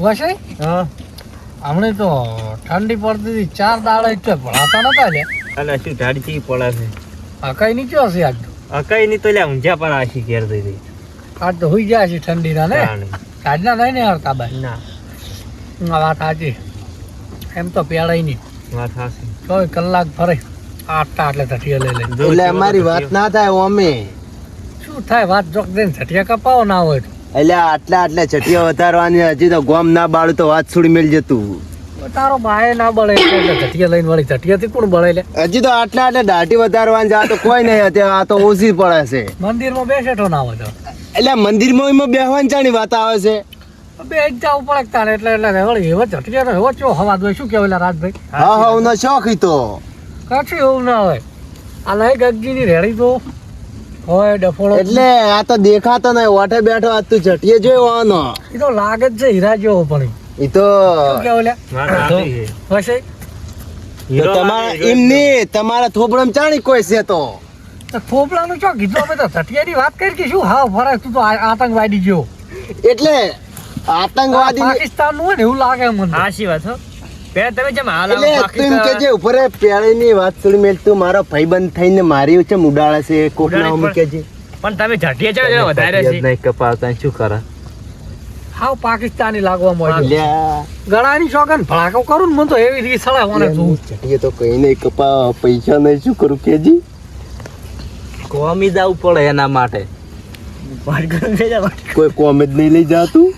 વસે હા હમણે તો ઠંડી પડતી હતી 4 દાડા એટલે ભણાતા નતા લે અને શું ઢાડતી પડે છે અકાઈ નીચો હશે આજ તો અકાઈ ની તો લ્યા ઊંઝા પર આશી ઘેર દઈ દઈ આજ તો હોઈ જાય છે ઠંડીના ને આજના નહીં ને હરતા બાઈ ના આ વાત સાચી એમ તો પેડાય નહીં વાત હાસી 24 કલાક ફરે આટલા એટલે ઠઠિયા લઈ લે એટલે અમારી વાત ના થાય અમે શું થાય વાત જોક દઈને ઠઠિયા કપાવો ના હોય તો એટલે આટલા ચટિયા વધારવાની હજી તો ગોમ ના બાળું તો વાત છોડી મેલ જતું તારો ભાઈ ના બળે એટલે ઠઠિયા લઈને વળી ઠઠિયાથી કોણ બળે લે હજી તો આટલા દાઢી વધારવાની આ તો કોઈ નહીં હતી આ તો ઓછી પડે છે મંદિરમાં બેસેઠો ના હોય તો એટલે મંદિરમાં એમાં બેહવાની ચાની વાત આવે છે બે જવું પડે તારે એટલે વળી એવો ઠઠિયા એવો ચો હવા દો શું કહેવાય રાજભાઈ હા હા નો શોખ તો કશું એવું ના હોય આ લઈ ગગજીની રેડી તો હોય ડફોળો એટલે આ તો દેખાતો નહીં ઓઠે બેઠો આ તું ચટિયે જોયો આનો એ તો લાગે જ છે હીરા જેવો પણ એ તો શું કહેવાય લે વાત હાસી છે વસે તો તમારા એમની તમારા થોબડમ ચાણી કોઈ છે તો તો થોપલાનું ચો કીધું અમે તો ઠઠિયાની વાત કરી કે શું હા ફરે તું તો આતંકવાદી જેવો એટલે આતંકવાદી પાકિસ્તાનનું હોય ને એવું લાગે મને હાસી વાત હો પેલા તમે જેમ હાલ એટલે તું કે જે ઉપર પેળીની વાત છોડી મેલ તું મારો ભાઈબંધ થઈને મારી છે ઉડાડે છે કોક ના મૂકે છે પણ તમે ઝાટિયા છે વધારે છે નહીં કપાવતા શું કરે હાવ પાકિસ્તાની લાગવા માંડ્યો લ્યા ગળાની શોગન ભડાકો કરું ને મને તો એવી રીત સળે મને તું ચટિયે તો કઈ નહીં કપાવ પૈસા નહીં શું કરું કેજી કોમી જવું પડે એના માટે કોઈ કોમ જ નહીં લઈ જાતું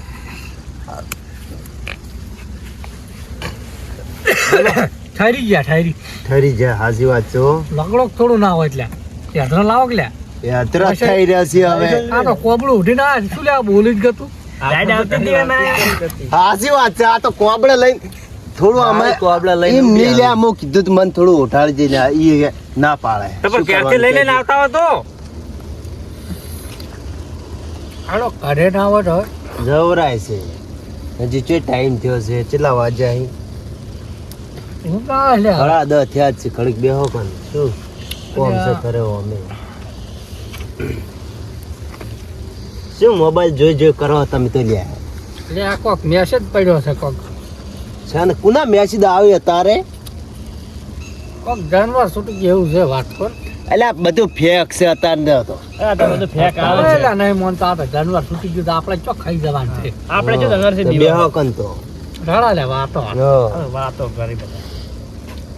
ઠરી ગયા ઠરી જા હાજી વાત છો લગડો થોડું ના હોય એટલે યાત્રા લાવો કે લ્યા યાત્રા થઈ રહ્યા છે હવે આ તો કોબળું ઉઠી ના શું લે બોલી જ ગતું લાઈટ આવતી હતી એમાં હાજી વાત છે આ તો કોબળે લઈને થોડું અમે કોબળા લઈને એમ નહીં લે હું કીધું તું મને થોડું ઉઠાડી દે ઈ ના પાડે તો પણ ક્યાંથી લઈ લઈને આવતા હો તો હાલો ઘરે ના હોય તો જવરાય છે હજી ચો ટાઈમ થયો છે કેટલા વાગ્યા અહીં હું ના લે ઘણા 10 થયા જ છે ઘડીક બેહો પણ શું કોમ છે કરે અમે શું મોબાઈલ જોઈ કરો તમે તો લ્યા લે આ કોક મેસેજ પડ્યો છે કોક છે ને કુના મેસેજ આવી તારે કોક જાનવર છૂટી ગયું છે વાત પર એટલે આ બધું ફેક છે અત્યારે તો આ તો બધું ફેક આવે છે એટલે નહીં મન તો આ તો જાનવર છૂટી ગયું તો આપણે ચોક ખાઈ જવાનું છે આપણે જો ધનર છે બેહો કન તો રડા લે વાતો વાતો કરી બધા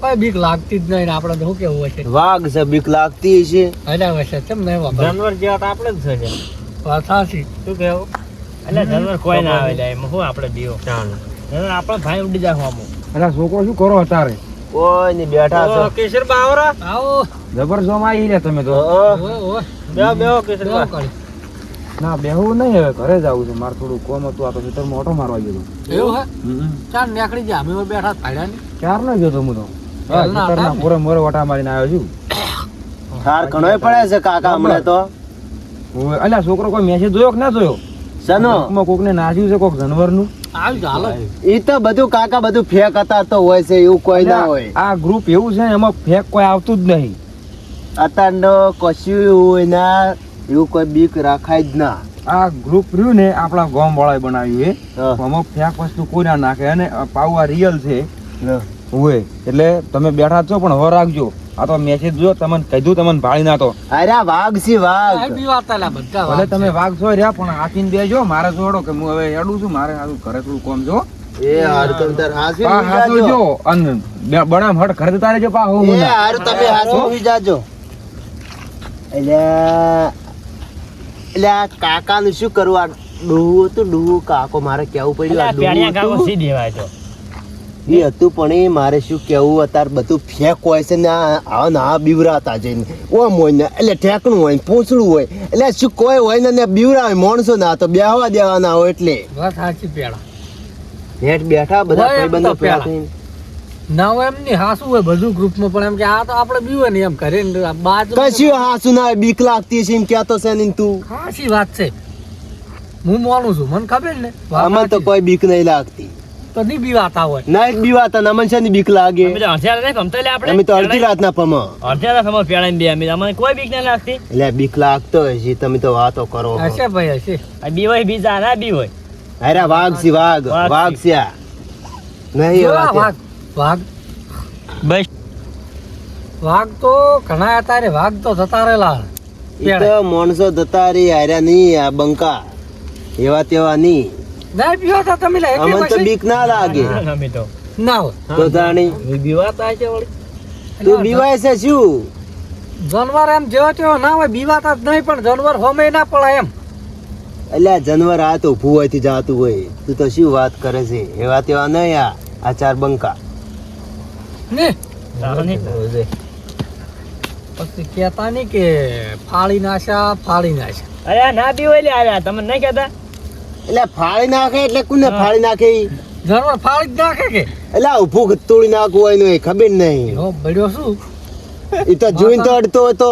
કોઈ બીક લાગતી જ નહીં ને આપણે તો શું કેવું હોય છે વાઘ છે બીક લાગતી છે હલ્યા હોય છે કેમ નહીં વાપર જાનવર જેવા તો આપણે જ છે વાત સાચી શું કેવું એટલે જાનવર કોઈ ના આવે જાય એમાં શું આપણે બીઓ જાનવર આપણે ભાઈ ઉડી જાય આમ અલા છોકરો શું કરો અત્યારે કોઈ નહીં બેઠા છો કેશર બાવરા આવો જબરજોમ આવી લે તમે તો ઓય ઓય બેહો કેશર કેવું કરી? ના બેહવું નહીં હવે ઘરે જ આવું છે મારે થોડું કોમ હતું આ તો ખેતરમાં ઓટો મારવા ગયો એવું હે ચાલ નીકળી જા અમે બેઠા પાડ્યા ને ક્યાર ન ગયો તો હું તો હા ખેતરના મોરે મોરે ઓટા મારીને આવ્યો છું થાર ઘણોય પડે છે કાકા હમણાં તો ઓય, અલ્યા છોકરો કોઈ મેસેજ જોયો કે ના જોયો સનો કોક ને નાચ્યું છે કોક જાનવરનું આવી જા હાલો ઈ તો બધું કાકા બધું ફેક હતા તો હોય છે એવું કોઈ ના હોય આ ગ્રુપ એવું છે ને એમાં ફેક કોઈ આવતું જ નહીં અત્યારનો કશું હોય ના એવું કોઈ બીક રાખાય જ ના આ ગ્રુપ રહ્યું ને આપણા ગામ વાળાએ બનાવ્યું એ હા. આમાં ફેક વસ્તુ કોઈ ના નાખે અને પાવું આ રિયલ છે લો. હોય એટલે તમે બેઠા જ છો પણ હો રાખજો આ તો મેસેજ જો તમને કીધું તમને ભાળી ના તો અરે આ વાઘ છે વાઘ આ બી વાત આલા બધા ભલે વાત તમે છે. વાઘ છો રહ્યા પણ આખીને બેજો મારે જોડો કે હું હવે હેડું છું મારે હારું ઘરે થોડું કોમ જો એ હારું તમે તાર હાસી પા ઉઈ હાથું જાજો. જો અને બડામ હટ ઘરે તારે જો પા હું એ હારું તમે હાસી ઉઈ જાજો એટલે આ કાકાનું શું કરવું આ ડોહું હતું ડોહું કાકો મારે કેવું પડ્યું આ પેણિયા ગાવો ડોહું સી દેવાય તો હતું. એ હતું પણ એ મારે શું કેવું અત્યારે બધું ફેક હોય છે ને આ ના બીવરાતા જઈને ઓમ હોય ને એટલે ઠેકણું હોય ને પૂંછડું હોય એટલે શું કોઈ હોય ને બીવરાવે માણસો ના તો બેહવા દેવાના હોય એટલે વાત સાચી પેડા હેઠ બેઠા બધા હોય એમ તો ભાઈબંધો પેલા. ભેગા થઈને. ના હોય એમ નહીં હાસું હોય બધું ગ્રુપમાં પણ એમ કે આ તો આપણે બીવે ને એમ કરે ને બાજુ કશું હાસું ના હોય, બીક લાગતી છે એમ કહેતો છે ને તું ખાસી વાત છે હું માનું છું મને ખબર ને વાત અમને તો સાચી. કોઈ બીક નહીં લાગતી તો નહીં બીવાતા હોય ના જ બીવાતા અમને છે ને બીક લાગે અમે તો અંધેરા નહીં ભમતા એટલે અમે તો અડધી રાત ના પમા અંધેરા સમય પેણા બે અમે અમને કોઈ બીક ના લાગતી એટલે બીક લાગતો હોય છે તમે તો વાતો કરો હશે ભાઈ હશે આ બી હોય બીજા ના બી હોય અરે વાઘ છે વાઘ વાઘ છે આ. નહીં જો એવા આ છે. વાઘ વાઘ બસ વાઘ તો ઘણા અત્યારે વાઘ તો જતા રહેલા ઈ તો માણસો જતા રહી હાર્યા નહીં આ બંકા એવા તેવા નહીં. ના પીવો તો તમે લે અમને તો બીક ના લાગે અમે તો ના હોય તો જાણી બીવાતા છે વળી તું બીવાય છે શું જાનવર એમ જેવો તેવો ના હોય બીવાતા જ નહીં પણ જાનવર હોમે ના પડાય એમ અલ્યા જાનવર આ તો ભૂવાથી જાતું હોય તું તો શું વાત કરે છે એવા તેવા નહીં આ ચાર બંકા ને ચાલો ને. પછી કહેતા નહીં કે ફાળી નાખ્યા અરે આ ના બીવાય લે આયા તમે નહીં કહેતા એટલે ફાળી નાખે એટલે કોને ફાળી નાખે ઈ? જાનવર ફાળી જ નાખે કે એટલે આ ઊભું તોડી નાખવું હોય ને ખબર નહીં એવો બળ્યો શું એ તો જોઈને તો અડતો હતો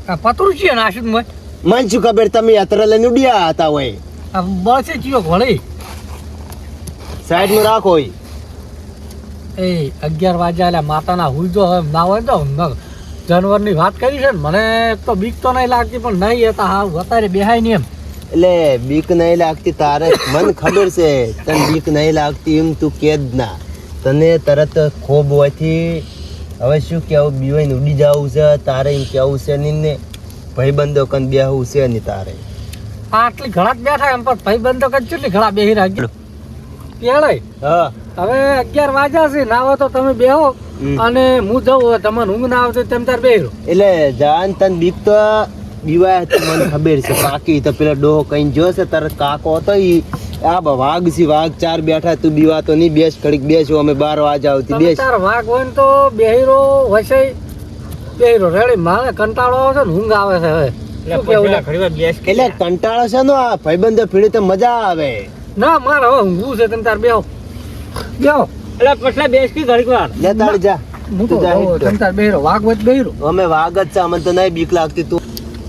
આ પતરું છે નાખ્યું મેં મને શું ખબર તમે યાત્રા લઈને ઉડ્યા હતા હોય આ બળશે ચીયો ઘોડી સાઈડમાં રાખો ઈ. એ 11 વાગ્યા એટલે માતાના હુઈ જો હવે ના હોય તો જાનવરની વાત કરી છે ને મને તો બીક તો નહીં લાગતી પણ નહીં હતા હા અત્યારે બેહાય નહીં એમ એટલે બીક નહીં લાગતી તારે મને ખબર છે તને બીક નહીં લાગતી એમ તું કે જ ના તને તરત ખોબ હોયથી હવે શું કેવું બીવાઈને ઉડી જવું છે તારે એમ કેવું છે નહીં ને ભાઈબંધો કન બેહવું છે નહીં તારે આટલી ઘણા જ બેઠા એમ પણ ભાઈ બંધો કઈ કેટલી ઘણા બેહી રાખી પેળે હા હવે 11 વાગ્યા છે ના હોય તો તમે બેહો અને હું જવું તમને ઊંઘ ના આવતી તેમ તાર બેહી રહો એટલે જાન તને બીક તો બીવાય હતી મને ખબર છે પાકી તો પેલા ડોહો કઈ જો છે તારે કાકો હતો ઈ આ વાઘ છે વાઘ ચાર બેઠા તું બીવાતો નહીં બેસ ઘડીક બેસું અમે 12 વાગે આવતી તમે બેસ તાર વાઘ હોય ને તો બેહીરો વસે બેહીરો રેડી મારે કંટાળો આવે છે ને ઊંઘ આવે છે હવે શું કેવું લે? ઘણી વાર બેસ કે એટલે કંટાળો છે ને આ ભાઈબંધો ફીડે તો મજા આવે ના મારે હવે ઊંઘવું છે તમે તાર બેહો બેહો એટલે પછલા બેસ કે ઘડીક વાર લે તાળી જા હું તો તું જા જાઉં, હેઠ. તમે તાર બેહીરો વાઘ હોય તો બેહીરો અમે વાઘ જ છે અમને તો નહીં બીક લાગતી તું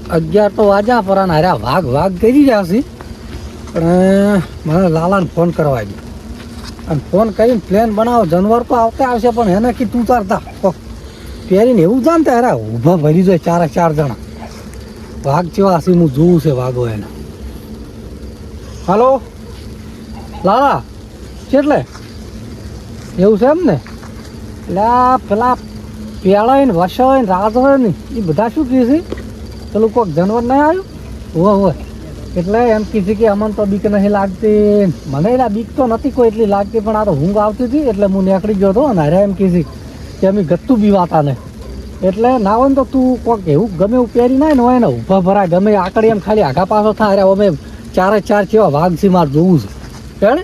11 તો વાગ્યા પર હાર્યા વાઘ કરી રહ્યા છે પણ મને લાલાને ફોન કરવા દે અને ફોન કરીને પ્લેન બનાવો જાનવર તો આવતા આવશે પણ એને કી તું તારતા પહેરીને એવું જાણતા હેરા ઊભા ભરી જાય 4 જણા વાઘ જેવા હશે હું જોવું છે વાઘો એને હાલો લાલા કેટલે એવું છે એમ ને એટલે આ પેલા પેળા ને વસાય ને રાત હોય ને એ બધા શું કહે છે પેલું કોઈક જાનવર નહીં આવ્યું હોય એટલે એમ કીધું કે અમને તો બીક નહીં લાગતી મને એના બીક તો નથી કોઈ એટલી લાગતી પણ આ તો ઊંઘ આવતી હતી એટલે હું નીકળી ગયો હતો અને હારે એમ કીધું કે અમે ગત્તું બીવાતા ને એટલે ના હોય ને તો તું કોઈક એવું ગમે એવું પહેરી ના હોય ને ઊભા ભરાય ગમે આકડી એમ ખાલી આગા પાછો થાય અમે 4 કેવા વાઘ છે મારે જોવું છે કેણે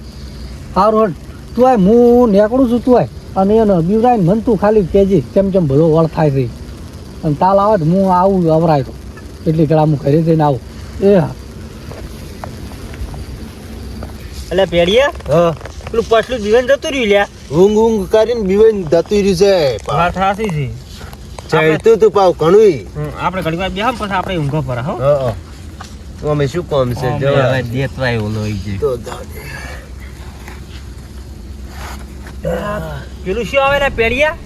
સારું તું આય હું નીકળું છું તું આય અને એને બીવરાય ને મન તું ખાલી કહેજે કેમ બધો વળ થાય છે અને તાલ આવે તો હું આવું અવરાય તો એટલી ઘણા હું ઘરે જઈને આવું એ હા એટલે પેડિયા હા પેલું પછલું જીવન જતું રહ્યું લ્યા ઊંઘ ઊંઘ કરીને બીવાઈને જતું રહ્યું છે વાત સાચી છે ચાલતું તું પાવ ઘણું આપણે ઘડી વાર બેહામ પછી આપણે ઊંઘો પર હો હા અમે શું કામ છે જવા દેતવાય ઓલો ઈ જે. તો પેલું શું આવે ને પેડિયા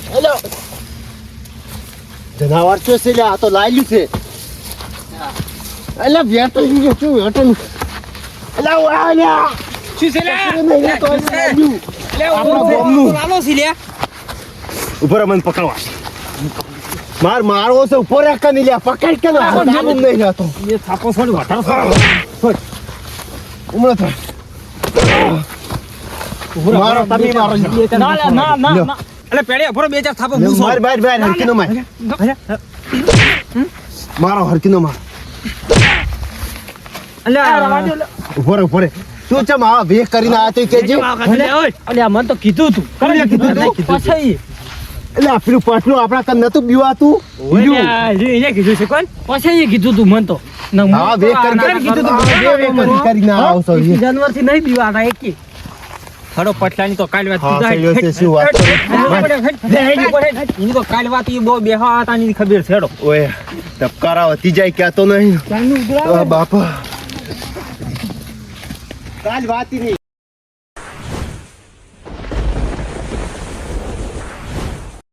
હેલો જનાવર શું છે લે આ તો લાયલું છે એટલે બેઠો શું બેઠો એટલે વાલ્યા શું છે લે? લાલો છે લે. ઉપર મને પકડવા મારવો છે ઉપર એક નહીં લે પકડ કે ના નામ નહીં રહેતો એ થાપો છોડી વાટાડો. ઉમરો થાય મારો તમે મારો ના લે, ના ના ના. એટલે પેડે ફરો બે ચાર થાપો માર બાર બાર હરકીનો માર મારો હરકીનો માર ઉપર ઉપર તું ચમ આવા ભેખ કરીને આ તો કેજો અલ્યા મને તો કીધું તું. કોને કીધું તું? પછી એટલે આ પેલું પાટલું આપણા કન નતું બીવાતું એને કીધું છે કોણ? પછી એ કીધું તું મને તો. હા ભેખ કરીને કીધું તું. કરીને આવશો જાનવર થી નહીં બીવાતા એકી. ખડો પટલાની તો કાલ વાત હા સહી છે શું વાત એની તો કાલ વાત ઈ બહુ બેહવા હતા ની ખબર છે હેડો ઓય ટપકારા વધી જાય ક્યાં તો નહીં બાપા કાલ વાત નહીં